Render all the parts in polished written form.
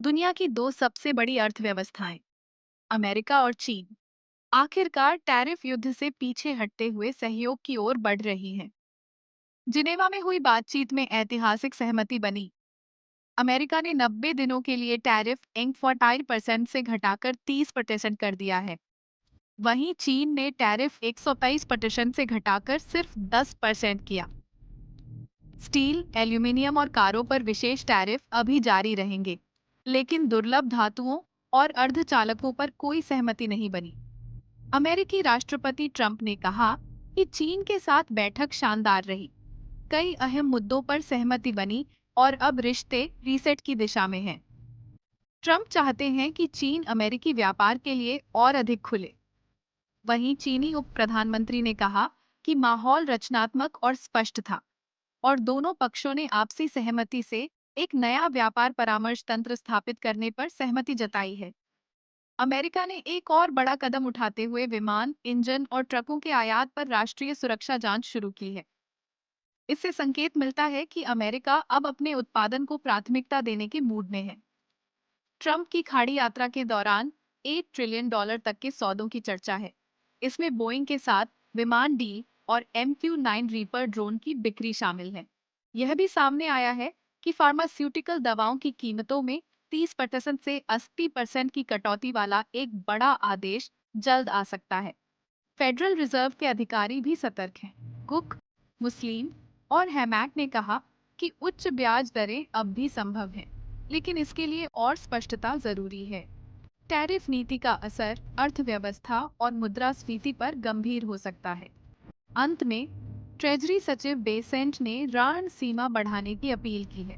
दुनिया की दो सबसे बड़ी अर्थव्यवस्थाएं अमेरिका और चीन आखिरकार टैरिफ युद्ध से पीछे हटते हुए सहयोग की ओर बढ़ रही हैं। जिनेवा में हुई बातचीत में ऐतिहासिक सहमति बनी। अमेरिका ने 90 दिनों के लिए टैरिफ 45% से घटाकर 30% कर दिया है। वहीं चीन ने टैरिफ 123% से घटाकर सिर्फ 10% किया। स्टील, एल्यूमिनियम और कारों पर विशेष टैरिफ अभी जारी रहेंगे, लेकिन दुर्लभ धातुओं और अर्धचालकों पर कोई सहमति नहीं बनी। अमेरिकी राष्ट्रपति ट्रंप ने कहा कि चीन के साथ बैठक शानदार रही। कई अहम मुद्दों पर सहमति बनी और अब रिश्ते रीसेट की दिशा में हैं। ट्रंप चाहते हैं कि चीन अमेरिकी व्यापार के लिए और अधिक खुले। वहीं चीनी उप प्रधानमंत्री ने कहा कि माहौल रचनात्मक और स्पष्ट था और दोनों पक्षों ने आपसी सहमति से एक नया व्यापार परामर्श तंत्र स्थापित करने पर सहमति जताई है। अमेरिका ने एक और बड़ा कदम उठाते हुए विमान, इंजन और ट्रकों के आयात पर राष्ट्रीय सुरक्षा जांच शुरू की है। इससे संकेत मिलता है कि अमेरिका अब अपने उत्पादन को प्राथमिकता देने के मूड में है। ट्रंप की खाड़ी यात्रा के दौरान $8 ट्रिलियन तक के सौदों की चर्चा है। इसमें बोइंग के साथ विमान डील और MQ-9 रीपर ड्रोन की बिक्री शामिल है। यह भी सामने आया है कि फार्मास्यूटिकल दवाओं की कीमतों में 30% से 80% की कटौती वाला एक बड़ा आदेश जल्द आ सकता है। फेडरल रिजर्व के अधिकारी भी सतर्क हैं। कुक, मुस्लिम और हैमैक ने कहा कि उच्च ब्याज दरें अब भी संभव हैं, लेकिन इसके लिए और स्पष्टता जरूरी है। टैरिफ नीति का असर अर्थव्यवस्था और मुद्रास्फीति पर गंभीर हो सकता है। अंत में ट्रेजरी सचिव बेसेंट ने ऋण सीमा बढ़ाने की अपील की है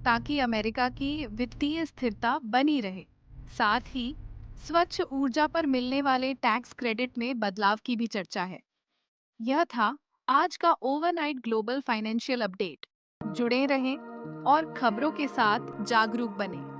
ताकि अमेरिका की वित्तीय स्थिरता बनी रहे। साथ ही स्वच्छ ऊर्जा पर मिलने वाले टैक्स क्रेडिट में बदलाव की भी चर्चा है। यह था आज का ओवरनाइट ग्लोबल फाइनेंशियल अपडेट। जुड़े रहें और खबरों के साथ जागरूक बने।